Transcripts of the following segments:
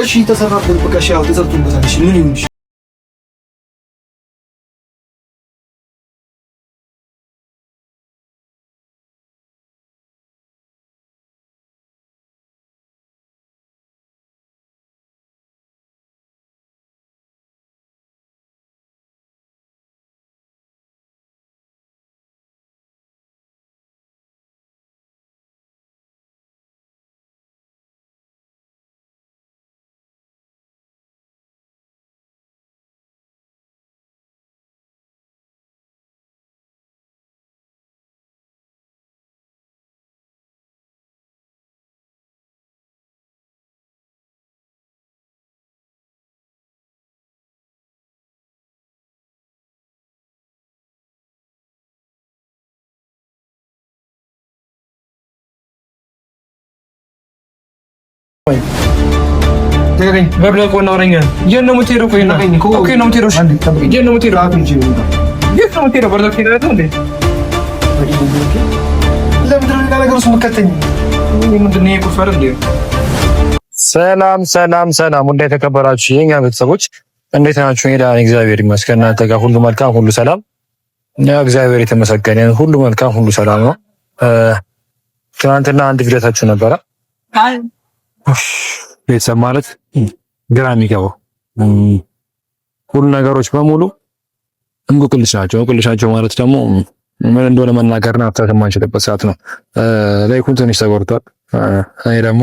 እሺ ተሰራበት በቃ እሺ ያው ተሰርቶበታል እሺ ምን ይሁን ነገኝ በብለቆ ነው አረኛ የነ ሙቴሮ ቆይ ነው ኦኬ ነው ሙቴሮ የነ ሙቴሮ አጥንጂ የት ነው ሙቴሮ በርለክ ይላል እንዴ ለምንድነው ነገሩስ መከተኝ ምንድነው የቁፈር እንዴ ሰላም ሰላም ሰላም ወንድ የተከበራችሁ የኛ ቤተሰቦች እንዴት ናችሁ? ሄዳን እግዚአብሔር ይመስገን እናንተ ጋር ሁሉ መልካም ሁሉ ሰላም ነው። እግዚአብሔር የተመሰገነ ሁሉ መልካም ሁሉ ሰላም ነው። ትናንትና አንድ ቪዲዮታችሁ ነበረ ቤተሰብ ማለት ግራ የሚገባው ሁሉ ነገሮች በሙሉ እንቁቅልሽ ናቸው ማለት ደግሞ ምን እንደሆነ መናገርና አፍታት የማንችልበት ሰዓት ነው። ላይኩን ትንሽ ተጎድቷል። እኔ ደግሞ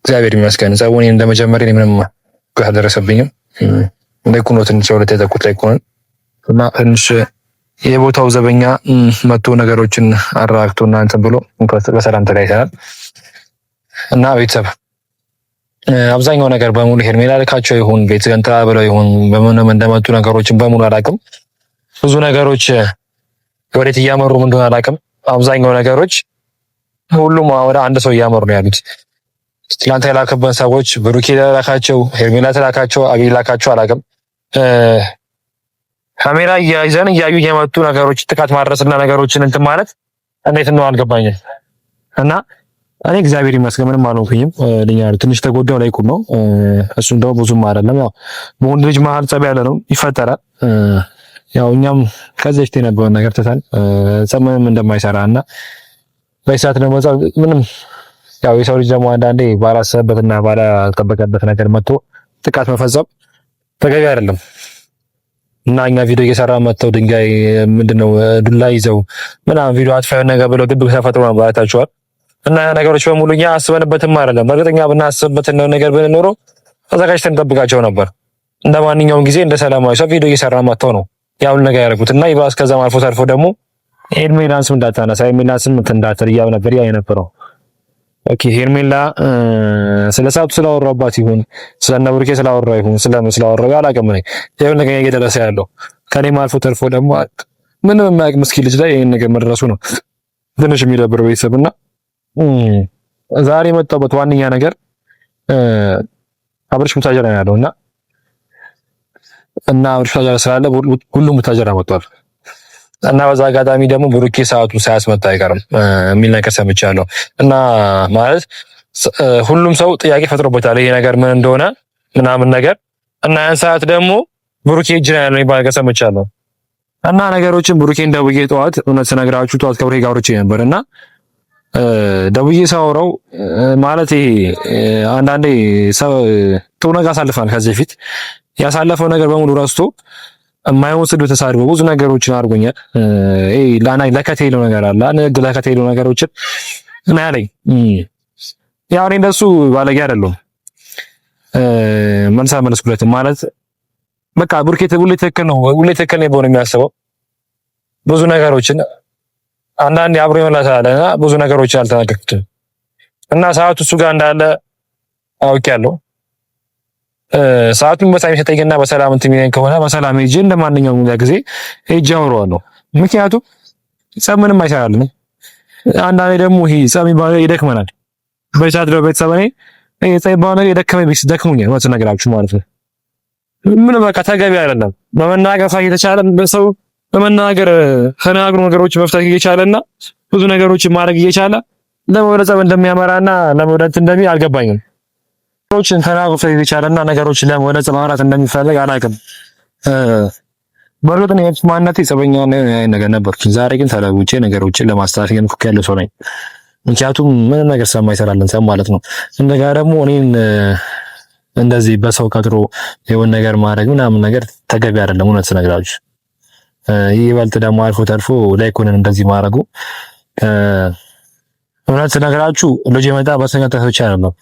እግዚአብሔር ይመስገን ጸቡን እንደመጀመሪያ ምንም አልደረሰብኝም። ላይኩን ነው ትንሽ ወደ ተጠቁት ላይኩን እና ትንሽ የቦታው ዘበኛ መጥቶ ነገሮችን አራክቶና እንትን ብሎ በሰላም ተለያይተናል እና ቤተሰብ አብዛኛው ነገር በሙሉ ሄርሜላ ልካቸው ይሁን ቤት ገንታ ብለው ይሁን በምንም እንደመጡ ነገሮችን በሙሉ አላውቅም። ብዙ ነገሮች ወዴት እያመሩ ምን እንደሆነ አላውቅም። አብዛኛው ነገሮች ሁሉም ወደ አንድ ሰው እያመሩ ነው ያሉት። ትላንት የላከበን ሰዎች ብሩኬ ላካቸው፣ ሄርሜላ ተላካቸው፣ አቤል ላካቸው አላውቅም። ካሜራ እያይዘን እያዩ የመጡ ነገሮች ጥቃት ማድረስና ነገሮችን እንትን ማለት እንዴት ነው አልገባኝም። እና እኔ እግዚአብሔር ይመስገን ምንም አልሆንኩኝም። ትንሽ ተጎዳው ላይ ቁም ነው እሱ እንደው ብዙም አይደለም። ያው በወንድ ልጅ መሀል ጸብ ያለ ነው ይፈጠራል። ያው እኛም ከዚህ በፊት የነበረውን ነገር ተታል ጸምንም እንደማይሰራና በሰዓት ደግሞ ምንም ያው የሰው ልጅ ደግሞ አንዳንዴ ባላሰበበትና ባላጠበቀበት ነገር መጥቶ ጥቃት መፈጸም ተገቢ አይደለም። እና እኛ ቪዲዮ እየሰራ መጥተው ድንጋይ ምንድነው ዱላ ይዘው ምናምን ቪዲዮ አጥፋው ነገር ብለው ግብ ተፈጥሮ ነው ባታችኋል። እና ነገሮች በሙሉ እኛ አስበንበትም አይደለም። በእርግጠኛ ብናስብበት ነው ነገር ብንኖረው ተዘጋጅተን እንጠብቃቸው ነበር። እንደ ማንኛውም ጊዜ እንደ ሰላማዊ ሰው ቪዲዮ እየሰራ መጥተው ነው ያውን ነገር ያደረጉት። እና ይባስ ከዛም አልፎ ተርፎ ደግሞ ሄርሜላን ስም እንዳታነሳ ሄርሜላን ስም እንዳትል ያው ነበር ያ የነበረው። ኦኬ ሄርሜላ ስለ ሰዓቱ ስላወራባት ይሁን ስለነ ብሩኬ ስላወራው ይሁን ስላወራው ያላቀም ነው ያው ነገር እየደረሰ ያለው ከኔም አልፎ ተርፎ ደግሞ ምንም የማያውቅ ምስኪን ልጅ ላይ ይሄን ነገር መድረሱ ነው ትንሽ የሚደብር ቤተሰብና ዛሬ የመጣበት ዋነኛ ነገር አብርሽ ሙታጀራ ነው ያለውና አብርሽ ሙታጀራ ስላለ ሁሉም ሙታጀራ መጥቷል። እና በዛ አጋጣሚ ደግሞ ብሩኬ ሰዓቱ ሳያስመጣ አይቀርም የሚል ነገር ሰምቻለሁ። እና ማለት ሁሉም ሰው ጥያቄ ፈጥሮበታል ይሄ ነገር ምን እንደሆነ ምናምን ነገር እና ያን ሰዓት ደግሞ ብሩኬ እጅ ላይ ያለው ይባል ነገር ሰምቻለሁ። እና ነገሮችን ብሩኬ እንደውዬ ጠዋት እውነት ስነግራችሁ ጠዋት ከብሬ ጋር ወርቼ ነበርና ደውዬ ሳወራው ማለት ይሄ አንዳንዴ ሰው ጥሩ ነገር አሳልፋል። ከዚህ በፊት ያሳለፈው ነገር በሙሉ ረስቶ የማይወስዱ ተሳድቦ ብዙ ነገሮችን አድርጎኛል። ለከት የሌለው ነገር አለ ንግ ለከት የሌለው ነገሮችን እና ያለኝ ያው እኔ እንደሱ ባለጌ አይደለሁም። መልሳ መልስኩለት ማለት በቃ ብሩኬ ሁሌ ትክክል ነው የሚያስበው ብዙ ነገሮችን አንዳንዴ አብሮ ይመላታልና ብዙ ነገሮችን አልተናገርኩትም እና ሰዓቱ እሱ ጋር እንዳለ አውቄያለሁ። ሰዓቱን በጣም የተጠየቀና በሰላም እንትን የሚለኝ ከሆነ በሰላም ሄጄ እንደማንኛውም ጊዜ ሄጄ አወራዋለሁ። ምክንያቱም ጸብ ምንም አይሰራልንም። አንዳንዴ ደግሞ ይሄ ጸብ የሚባለው ይደክመናል። በሰዓት ደግሞ ቤተሰብ እኔ ጸብ የሚባለው ደክሞኛል ማለት ነገራችሁ ማለት ነው። ምን በቃ ተገቢ አይደለም። በመናገር እየተቻለ ሰው በመናገር ተናግሮ ነገሮች መፍታት እየቻለና ብዙ ነገሮችን ማድረግ እየቻለ ለመወደ ጸብ እንደሚያመራና ለመወደት እንደሚ አልገባኝም። ነገሮችን ተናግሮ ይቻላልና ነገሮችን ወደ ጸብ ማምራት እንደሚፈልግ አላውቅም። በእርግጥ እኔ ማንነቴ ጸበኛ ነገር ነበርኩ። ዛሬ ግን ተለውጬ ነገሮችን ለማስተካከል የምሞክር ያለው ሰው ነኝ። ምክንያቱም ምንም ነገር ስለማይሰራልን ሰው ማለት ነው። እንደጋ ደግሞ እኔን እንደዚህ በሰው ቀጥሮ የሆነ ነገር ማድረግ ምናምን ነገር ተገቢ አይደለም። እውነት ስነግራችሁ ይበልጥ ደግሞ አልፎ ተርፎ ላይኮንን እንደዚህ ማድረጉ እውነት ስነግራችሁ ልጅ የመጣ በሰንገተት ብቻ አይደለም።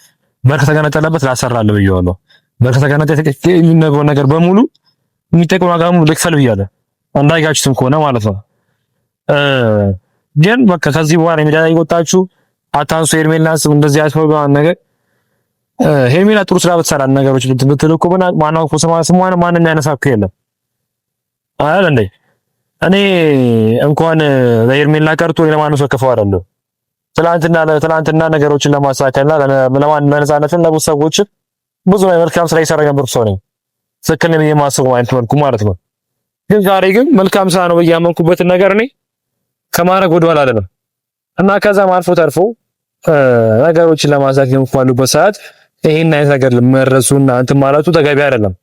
በር ከተገነጠለበት ላሰራለሁ ብዬዋለሁ። በር ከተገነጠለበት የሚነገረው ነገር በሙሉ የሚጠቅመው ዋጋ ሙሉ ልክፈል ብያለሁ። እንዳይጋችሁትም ከሆነ ማለት ነው። ግን በቃ ከዚህ በኋላ ሚዲያ ላይ ወጣችሁ አታንሱ ሄርሜላ ስም እንደዚህ ያስፈልጋው ነገር ሄርሜላ ጥሩ ስራ ብትሰራ ነገሮች ብትልኩ ማናው ስሟን ማንም ያነሳኩ የለም አይደል እንዴ? እኔ እንኳን ለሄርሜላ ቀርቶ ለማንም ሰው ከፈው አይደለም። ትላንትና ነገሮችን ለማሳካትና ለነፃነትን ለብዙ ሰዎች ብዙ መልካም ስራ ይሰራ ነበር ሰው ነኝ። ትክክል ነው የማስበው አይነት መልኩ ማለት ነው። ግን ዛሬ ግን መልካም ስራ ነው ያመንኩበትን ነገር እኔ ከማድረግ ወደኋላ አይደለም እና ከዛም አልፎ ተርፎ ነገሮችን ለማሳካት የምትፈልጉበት ሰዓት ይሄን አይነት ነገር መረሱና እንትን ማለቱ ተገቢ አይደለም።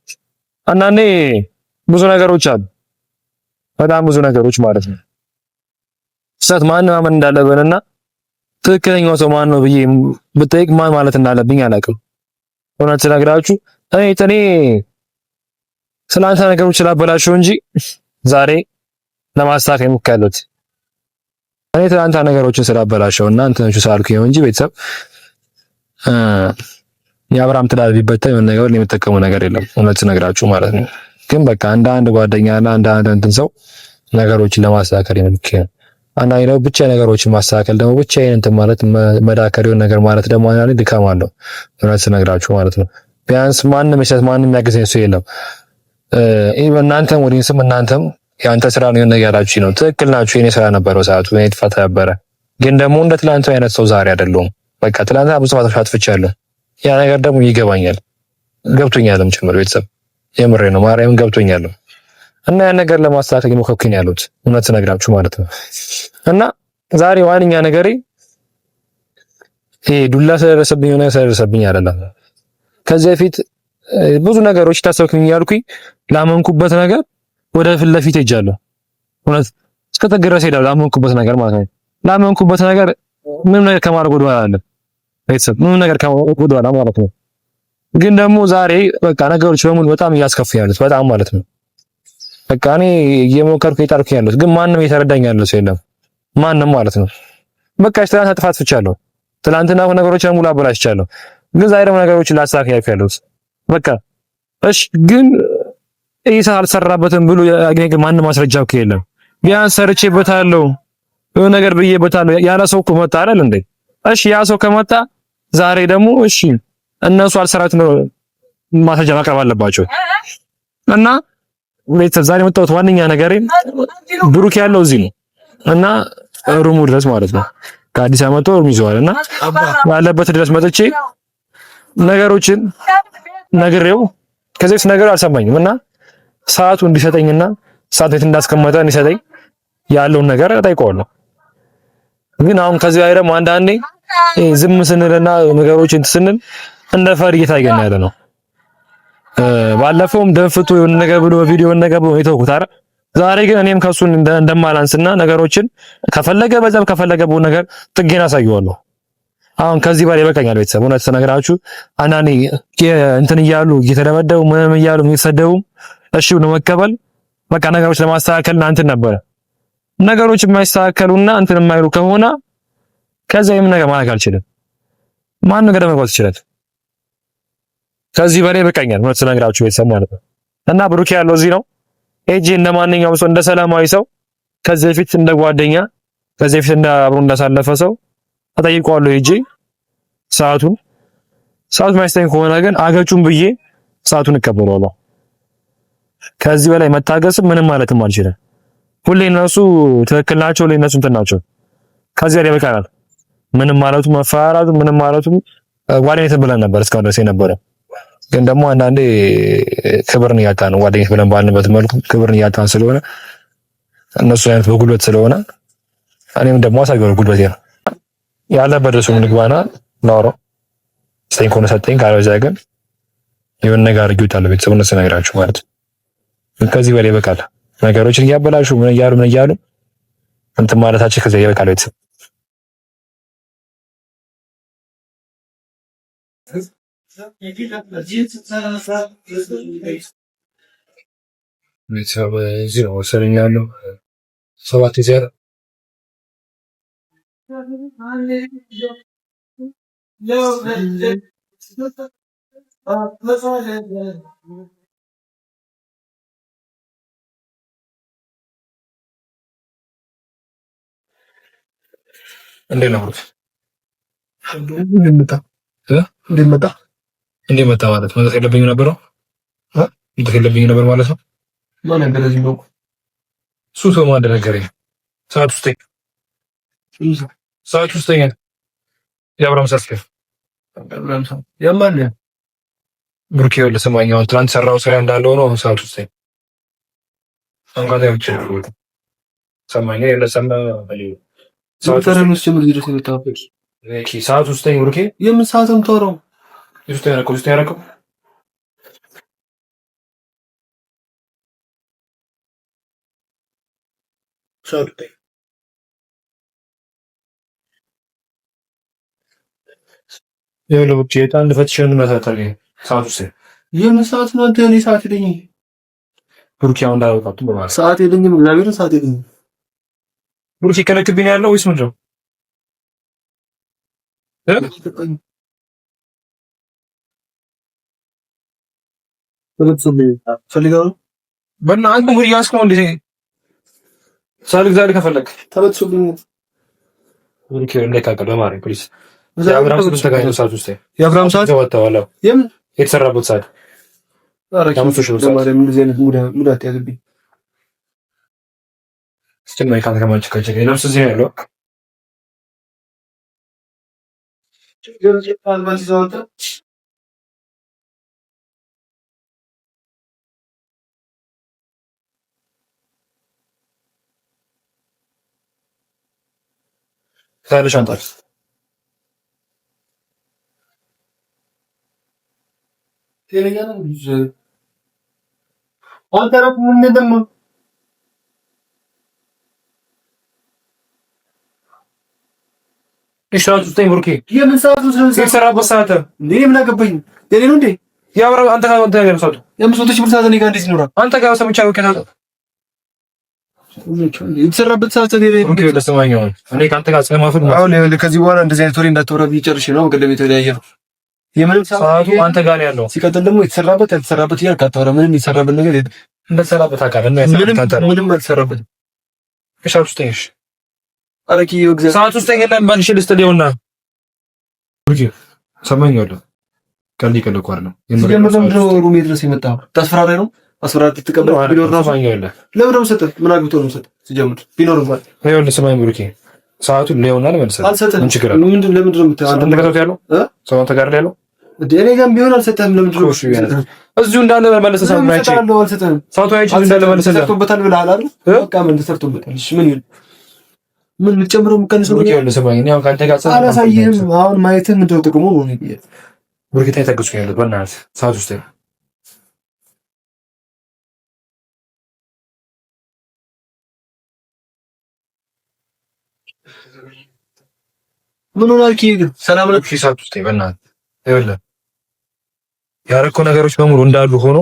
አንዳንዴ ብዙ ነገሮች አሉ፣ በጣም ብዙ ነገሮች ማለት ነው። ሰት ማን ማመን እንዳለብንና ትክክለኛው ሰው ማን ነው ብዬ ብጠይቅ ማን ማለት እንዳለብኝ አላውቅም። እውነት ስነግራችሁ እኔ ስላንተ ነገሮች ስላበላሸው እንጂ ዛሬ ለማስተካከል የምከሉት እኔ ትላንት ነገሮችን ስላበላሸው እና እንትንቹ ሳልኩኝ እንጂ ቤተሰብ የአብርሃም ትዳር ቢበታ የሆነ ነገር የሚጠቀመው ነገር የለም። እውነት ስነግራችሁ ማለት ነው። ግን በቃ አንድ ጓደኛና አንድ እንትን ሰው ነገሮችን ለማስተካከል የምልክ አንዳንዴ ደግሞ ብቻ ነገሮችን ማስተካከል ደግሞ ብቻ እንትን ማለት መዳከሪውን ነገር ማለት ደግሞ አንዳንዴ ድካም አለው። እውነት ስነግራችሁ ማለት ነው። ቢያንስ ማንም ያገዘኝ ሰው የለም። እናንተም ወዲንስም እናንተም ያንተ ስራ ነው ነገራችሁ ነው። ትክክል ናችሁ። የኔ ስራ ነበረው ሰዓቱ እኔ ጥፋት ነበረ። ግን ደግሞ እንደ ትላንቱ አይነት ሰው ዛሬ አይደለሁም። በቃ ትላንት ብዙ ጥፋቶች አጥፍቻለሁ። ያ ነገር ደግሞ ይገባኛል፣ ገብቶኛልም ጭምር ቤተሰብ የምሬ ነው ማርያምን ገብቶኛል። እና ያን ነገር ለማስተካከል የሞከርኩኝ ያሉት እውነት ነግራችሁ ማለት ነው። እና ዛሬ ዋንኛ ነገሬ ዱላ ስለደረሰብኝ አይደለም። ከዚህ በፊት ብዙ ነገሮች ታሰብኩኝ ያልኩኝ ላመንኩበት ነገር ወደ ፊት ለፊት ሄጃለሁ። እውነት እስከ ተገረሰ ሄዳለሁ ላመንኩበት ነገር ማለት ነው። ላመንኩበት ነገር ምንም ነገር ከማድረግ ወደኋላ አይደለም ቤተሰብ፣ ምንም ነገር ከማድረግ ወደኋላ ማለት ነው። ግን ደግሞ ዛሬ በቃ ነገሮች በሙሉ በጣም እያስከፉኝ ያሉት በጣም ማለት ነው። በቃ እኔ እየሞከርኩ የጣርኩኝ ያሉት ግን ማንም የተረዳኝ ያለው ሰው የለም። ማንም ማለት ነው። በቃ ትናንት አጥፍቻለሁ። ትናንትና ነገሮችን ሙሉ አበላሽቻለሁ። ግን ዛሬ ደግሞ ነገሮችን ላስተካክል ያሉት በቃ እሺ። ግን ኢሳ አልሰራበትም ብሎ ያገኘ ማንም ማስረጃ እኮ የለም። ቢያንስ ሰርቼበታለሁ የሆነ ነገር ብዬበታለሁ ያለ ሰው እኮ መጣ አይደል እንዴ? እሺ ያ ሰው ከመጣ ዛሬ ደግሞ እሺ እነሱ አልሰራቱ ነው ማስረጃ ማቅረብ አለባቸው። እና ቤተሰብ ዛሬ መጣሁት ዋነኛ ነገሬ ብሩክ ያለው እዚህ ነው እና ሩሙ ድረስ ማለት ነው። ከአዲስ አመት ሩም ይዘዋል እና ያለበት ድረስ መጥቼ ነገሮችን ነግሬው ከዚህ ነገር አልሰማኝም እና ሰዓቱ እንዲሰጠኝና ሰዓት ቤት እንዳስቀመጠ እንዲሰጠኝ ያለውን ነገር እጠይቀዋለሁ። ግን አሁን ከዚህ ላይ ደግሞ አንዳንዴ ዝም ስንልና ነገሮችን ስንል እንደ ፈሪ እየታየን ያለ ነው። ባለፈውም ደንፍቶ የሆነ ነገር ብሎ ቪዲዮ ነገር ብሎ የተውኩት አይደል። ዛሬ ግን እኔም ከሱ እንደማላንስና ነገሮችን ከፈለገ በዛም ከፈለገ በሆነ ነገር ጥጌን አሳየዋለሁ። አሁን ከዚህ በላይ ይበቃኛል ቤተሰብ። እውነት ተነግራችሁ አንዳንዴ እንትን እያሉ እየተደበደቡ ምንም እያሉ የሚሰደቡ እሺ ነው መቀበል በቃ ነገሮች ለማስተካከል እንትን ነበር። ነገሮች የማይስተካከሉና እንትን የማይሉ ከሆነ ከዛ የምን ነገር ማድረግ አልችልም። ማን ነገር መግባት ይችላል። ከዚህ በላይ ይበቃኛል እውነት ተነግራችሁ ቤተሰብ ማለት ነው። እና ብሩክ ያለው እዚህ ነው። ኤጂ እንደማንኛውም ሰው እንደ ሰላማዊ ሰው ከዚህ በፊት እንደ ጓደኛ ከዚህ በፊት እንደ አብሮ እንዳሳለፈ ሰው አጠይቀዋለሁ። ኤጂ ሰዓቱን ማይስተኝ ከሆነ ግን አገጩን ብዬ ሰዓቱን እቀበለዋለሁ። ከዚህ በላይ መታገስ ምንም ማለትም አልችልም። ሁሌ እነሱ ትክክል ናቸው፣ ሁሌ እነሱ እንትን ናቸው። ከዚህ በላይ ይበቃናል። ምንም ማለቱ መፈራራቱ ምንም ማለቱ ጓደኝነት ብለን ነበር እስካሁን ድረስ የነበረ። ግን ደግሞ አንዳንዴ ክብርን እያጣን ነው። ጓደኝነት ብለን ባልንበት መልኩ ክብርን እያጣን ስለሆነ እነሱ አይነት በጉልበት ስለሆነ እኔም ደግሞ አሳየው ጉልበቴ ነው ያለበት። እሱ ንግባና ናውሮ ሰጠኝ ከሆነ ሰጠኝ፣ ካለበዛ ግን የሆነ ነገር አድርጌዋለሁ። ቤተሰቡን ስነግራችሁ ማለት ነው። ከዚህ በላይ ይበቃል። ነገሮችን እያበላሹ ምን እያሉ እንትን ማለታችን ከዚህ ይበቃል። ቤተሰብ ቤተሰብ እዚህ ነው ወሰነኝ ያለው 7-0 እንዴት ነው እንዴት መጣ ማለት መጣ የለብኝም ነበር ነው እንዴት የለብኝም ነበር ማለት ነው። ማን እንደዚህ ነው ሱሶ ማን እንደነገረኝ ሰዓት ውስጥ የአብርሃም ሰስከ ያማን ብሩኬ ወለ ሰማኛው ትናንት ሰራው ስራ እንዳለው ነው። ሰዓት ውስጥ አንጋታ ያውጭ ሰማኛ የለሰማ ሰዓት ውስጥ ብሩኬ የምን ሰዓትም ተወረው ውስጥ ያረከው የለው ብቻ አንድ ፈትሽን መታታሪ ሰዓት ውስጥ የምን ሰዓት ነው? አንተ እኔ ሰዓት የለኝም ብሩኬ አሁን እንዳወጣቱ በማለት ሰዓት የለኝም። እግዚአብሔር ሰዓት የለኝም። ብሩኬ ከነክብኝ ያለው ወይስ ምንድነው? ፈልጋው በእና አንተ ሙሪ ያስከው እንዴ ሳልክ ዛሬ ከፈለክ ተበጥሶብኝ ብሩኬ እንደካቀለ ማለት ፕሊዝ የአብርሃም ሰዓት ውስጥ የአብርሃም ሰዓት ተወጣዋለሁ። የምን የተሰራበት ሰዓት ለማርያም እንደዚህ አይነት ሙዳት ያዘብኝ ስትማይ ካንተ ከማንች ከቸገ ነፍስ እዚህ ነው ያለው ታዲያ ሻንጣል ቴሌግራም አንተራፍ ምን እንደማ ሰዓት ውስጥ ብሩኬ የምን ሰዓት ውስጥ የተሰራበት ሰዓት እንዴ? ምን አገባኝ? የኔ ነው እንዴ? ያብራው አንተ ጋር አንተ ጋር ሰዓቱ የምስወጥ ሺህ ብር ሰዓት እኔ ጋር እንዴት ይኖራል? አንተ ጋር ሰምቻ ወከታው የተሰራበት ሰዓት እኔ ብሩኬ ለሰማኛው እኔ ካንተ ጋር ስለማፈር ነው። አሁን ከዚህ በኋላ እንደዚህ አይነት ወሬ እንዳትወራ ቢጨርሽ ነው። ቀደም የተለያየ ነው። የምንም ሰዓቱ አንተ ጋር ያለው ሲቀጥል ደግሞ የተሰራበት ያልተሰራበት ይላል። ካታወራ ምንም የተሰራበት ነገር የለም። እንደተሰራበት አካል እና ምንም አልተሰራበትም። ሰዓት ውስጥ ነሽ አረኪ ወግዘ ሰዓት ውስጥ ነኝ ባንሽ ልስተዲውና ብሩኬ ሰማኛው ቀልድ ይቀልቁ አይደለም የምንም ነው። ሩሜ ድረስ የመጣው ታስፈራራይ ነው። አስፈራራት ተቀበል ቢኖር ነው ሰማኛው ለምን ነው ሰጠ? ምን አግብቶ ነው ሰጠ? ሲጀምር ቢኖር እንኳን ይኸውልህ ስማኝ ብሩኬ ሰዓቱን ሊሆናል መልሰህ ምን ችግር አለ? ለምንድን ነው የምትለው? አንተ ጋር ያለው ሰው አንተ ጋር ያለው እኔ ጋርም ቢሆን አልሰጠህም። ለምንድን ነው እዚሁ እንዳለ መልሰህ ሰዓቱን አይቼ አልሰጠህም። ሰዓቱ አይቼ እንዳለ መልሰህ ሰርቶበታል ብለሃል አይደል? በቃ ምን ተሰርቶበታል? እሺ ምን ይል ምን ልጨምረው የምቀንሰው ብሩኬ ይኸውልህ ስማኝ እኔ አሁን ካንተ ጋር አላሳይህም። አሁን ማየትህ ምንድን ነው ጥቅሙ? ብሩኬ ታይተግስኩኝ ያለው በእናትህ ሰዓት ውስጥ ምን ሆነ አልኪ? ሰላም ነው ሰዓት ውስጥ በእናትህ ይኸውልህ ያረከው ነገሮች በሙሉ እንዳሉ ሆኖ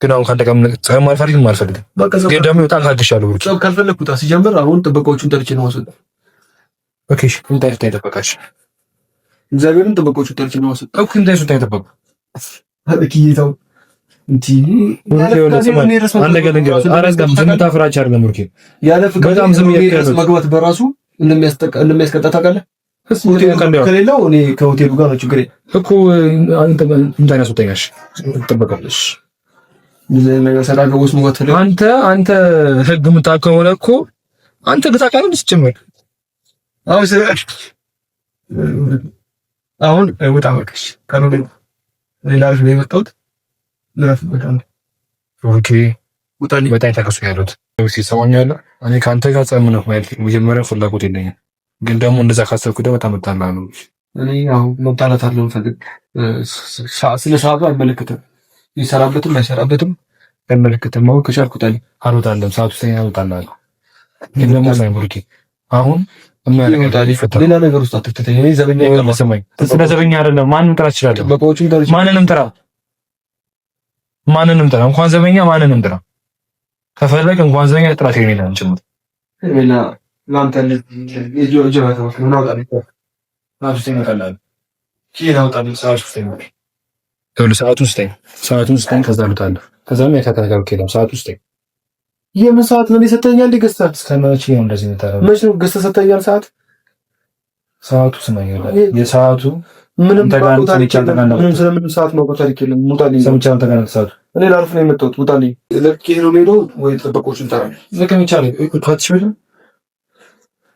ግን አሁን ካንተ ጋር ጸም አልፈልግም። ግን ደግሞ በጣም ታግሻለሁ ብሩኬ። ጸብ ካልፈለኩት ሲጀምር አሁን ጥበቃዎቹን ጠርቼ ነው ወሰደ። ኦኬ እሺ እንታይ ተጠበቃሽ? እግዚአብሔርን ጥበቃዎቹን ጠርቼ ነው ወሰደ። ኦኬ እንታይ ሱታይ ተጠበቁ አለኪ ይታው እንጂ አንደ ገለንገ አረጋም ዝምታ ፍራቻ አይደለም ብሩኬ። ያለ ፍቅር በጣም ዝም እያልኩ መግባት በራሱ እንደሚያስቀጣ ታውቃለህ? ከሌላው እኔ ከሆቴሉ ጋር ነው ችግር እኮ አንተ እንታይ ያስወጣኛሽ ተጠበቀልሽ አንተ ህግ የምታውቅ ከሆነ እኮ አንተ ግታቃለህ ሲጀመር አሁን ወጣ በቃሽ ካሮሌ ሌላ ልጅ ነው የመጣሁት ለራስበት አንተ ኦኬ ወጣኒ በጣም ተከሱ ያሉት ሲሰማኛል። እኔ ካንተ ጋር ጸም ነው ማለት መጀመሪያ ፍላጎት የለኝም፣ ግን ደግሞ እንደዛ ካሰብኩ ደግሞ ተመጣጣና ነው እኔ አሁን መጣላት አለው ፈልግ ስለ ሰዓቱ አይመለከትም። ይሰራበትም አይሰራበትም አይመለከትም። ማወቅ ከቻልኩት አልወጣለም። ሰዓቱ ሲስተኛ አልወጣልም። ግን ደግሞ ሳይምሩኪ አሁን ሌላ ነገር ውስጥ አትተተኝ። እኔ ዘበኛ ሰማኝ። ስለ ዘበኛ አይደለም። ማንንም ጥራ ትችላለህ። ማንንም ጥራ እንኳን ዘበኛ ማንንም ጥራ ከፈለግ እንኳን ዘበኛ ጥራት የሚላን ጭምር ሌላ ላንተ ሰዓቱን ስጠኝ። ከዛ ልውጣለሁ። ከዛ ሰዓቱን ስጠኝ። የምን ሰዓት ነው የሰጠኝ? አንዴ ገዝተህ እስከመቼ ነው እንደዚህ የምታደርገው? መቼ ነው ገዝተህ ሰጠኛል? ሰዓቱ ስማኝ፣ የሰዓቱ ምንም ስለምንም ሰዓት ነው ታሪክ የለም። ሙጣልኝ ሰምቻ ነው ተጋና ሰዓቱ እኔ ላርፍ ነው የመጣሁት። ሙጣልኝ ለኪ ነው ሄዶ ወይ ተጠበቆችን ተራ ለከም ይቻላል።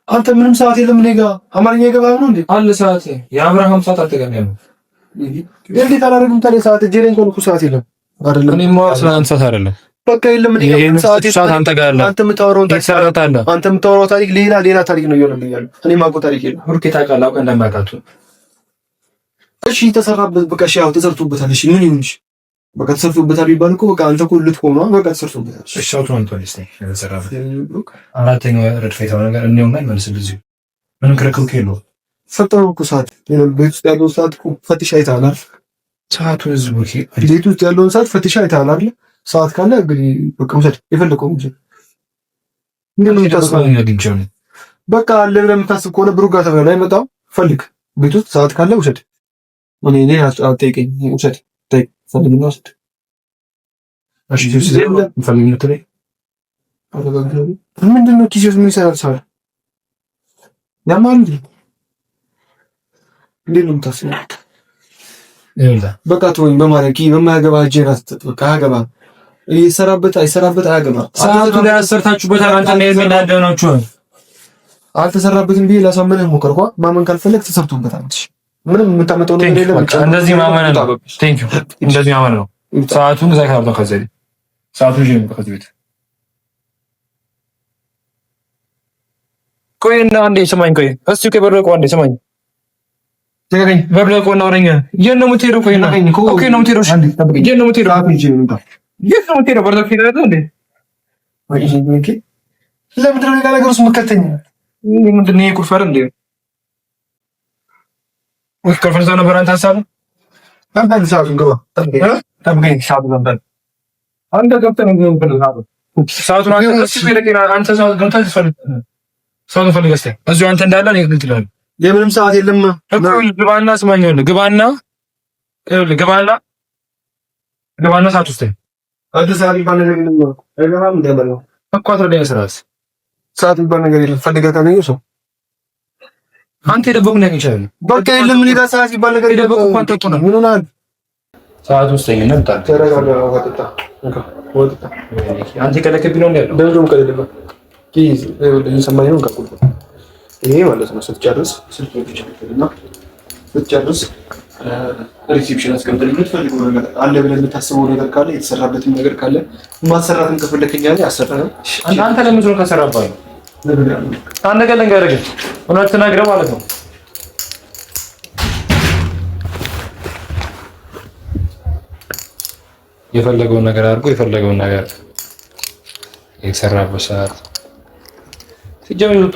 አንተ ምንም ሰዓት የለም። እኔ ጋር አማርኛ ይገባህ ነው እንዴ? አለ ሰዓት የአብርሃም ሰዓት አልተገኘም። እንዴት አላደርግም ታዲያ? ሰዓት እጄ ላይ እንኳን እኮ ሰዓት የለም አይደለም። እኔ ማውራት ስለአንተ ሰዓት አይደለም። በቃ የለም። እኔ ጋር ሰዓት አንተ ጋር አለ። አንተ የምታወራው ታሪክ ሌላ ታሪክ ነው እየሆነልኝ ያለው። እኔ ማውቀው ታሪክ የለም። ሩኬ ታውቃለህ። አውቀህ እንደማያውቃቱ እሺ፣ ተሰራበት። በቃ እሺ፣ ያው ተሰርቶበታል። እሺ፣ ምን ይሁንሽ? በቃ ተሰርቶበታል ቢባል እኮ በቃ አንተ እኮ ልትሆን ነው። በቃ ተሰርቶበታል። እሺ፣ አውጥተው አንተ ልስት ተሰራበት። አራተኛው ረድፍ የተባለ ነገር እኔው ላይ መልስልኝ። ምንም ክርክር የለውም። ፈጠሩ እኮ ሰዓት ቤት ውስጥ ያለውን ሰዓት እኮ ፈትሽ አይተሃል አይደል? ሰዓቱን እዚህ ወኪ ቤት ውስጥ ያለውን ሰዓት ፈትሽ አይተሃል አይደል? ሰዓት ካለ እንግዲህ በቃ ውሰድ፣ የፈለከው ውሰድ። ምንም ታስፈልግ በቃ አለ ብለህ የምታስብ ከሆነ ብሩክ ጋር ተፈራ ላይ መጣው ፈልግ። ቤት ውስጥ ሰዓት ካለ ውሰድ። እኔ አትጠይቀኝ፣ ውሰድ። ጠይቅ፣ ፈልግና ውሰድ። እሺ ፈልግ ነው ትለኝ። ምንድን ነው ኪስ ውስጥ ምን ይሰራል? ሰዓት ያማል እንዴ? እንዴት ነው የምታስበው? በቃ ተወኝ። በማለቂ በማያገባ እጄን አትጥጥ። በቃ አያገባ ይሰራበት አይሰራበት አያገባ። ሰዓቱ ላይ አሰርታችሁበታል። አንተ ነው የሚናደናችሁ። አልተሰራበትም ብዬ ላሳመንህ ሞከርኳ። ማመን ካልፈለግ ተሰርቶበታል። ምንም የምታመጣው ነገር የለም። እንደዚህ ማመን ነው። ቴንክ ዩ። እንደዚህ ማመን ነው። ሰዓቱን እዛ ካርታ ከዘሪ ሰዓቱን ጀምሮ ከዚህ ቤት ቆይና አንዴ ስማኝ። ቆይ እስቲ ከበረቀው አንዴ ስማኝ። ተገኝ በብለቆ ነው አውረኛ። የት ነው የምትሄደው? ቆይና ኦኬ ነው የምትሄደው? የት ነው የምትሄደው? የት ነው የምትሄደው? በርዘፍ ሄደህ እንዴ? ለምንድን ነው ሌላ ነገር ውስጥ የምትከተኝ? ምንድን ነው የቁርፈር እንዴ? ወይ ከፈርዛ ነበር አንተ ሐሳብ አንተ ሰዓቱን ገባ ጠብቀኝ። ሰዓቱን ገባ አንተ ገብተህ ነው የምትለው ሰዓቱን አንተ ሰዓቱን ገብተህ ሰዓቱን ፈልገህ እስኪ እዚሁ አንተ እንዳለ ነው ይልትላል። የምንም ሰዓት የለም እኮ ግባና ስማኝ። ግባና ሰዓት ውስጥ አዲስ ሰዓት ይባል ነገር የለም። አይገባም እንደበለው እኮ አትረዳኝ። ስራስ ሰዓት ይባል ነገር የለም። ፈልገህ ካገኘው ሰው አንተ የደበቁ ነው ያንቻል። በቃ የለም። እኔ ጋር ሰዓት ይባል ነገር የደበቁ እኮ አንተ እኮ ነው። ምን ሆነሃል? ሰዓት ውስጥ ይነጣ ተረጋጋ። ወጥታ አንተ ከለከብኝ ነው ያለው። ደውሎም ከለለበ ኪዝ ሰማኝ ነው ከቁልቁ ይሄ ማለት ነው። ስትጨርስ ስልክ ብቻና ስትጨርስ ሪሴፕሽን አስቀምጠልኝ። የምትፈልገው ነገር አለ ብለህ የምታስበው ነገር ካለ የተሰራበትም ነገር ካለ ማሰራትም ከፈለከኝ አለ አሰራህ። አንተ ለምን ነው ከሰራባኝ? አንድ ነገር ልንገርህ፣ እውነት ትነግረህ ማለት ነው። የፈለገውን ነገር አድርጎ የፈለገውን ነገር የተሰራበት ሰዓት ሲጀምር ነው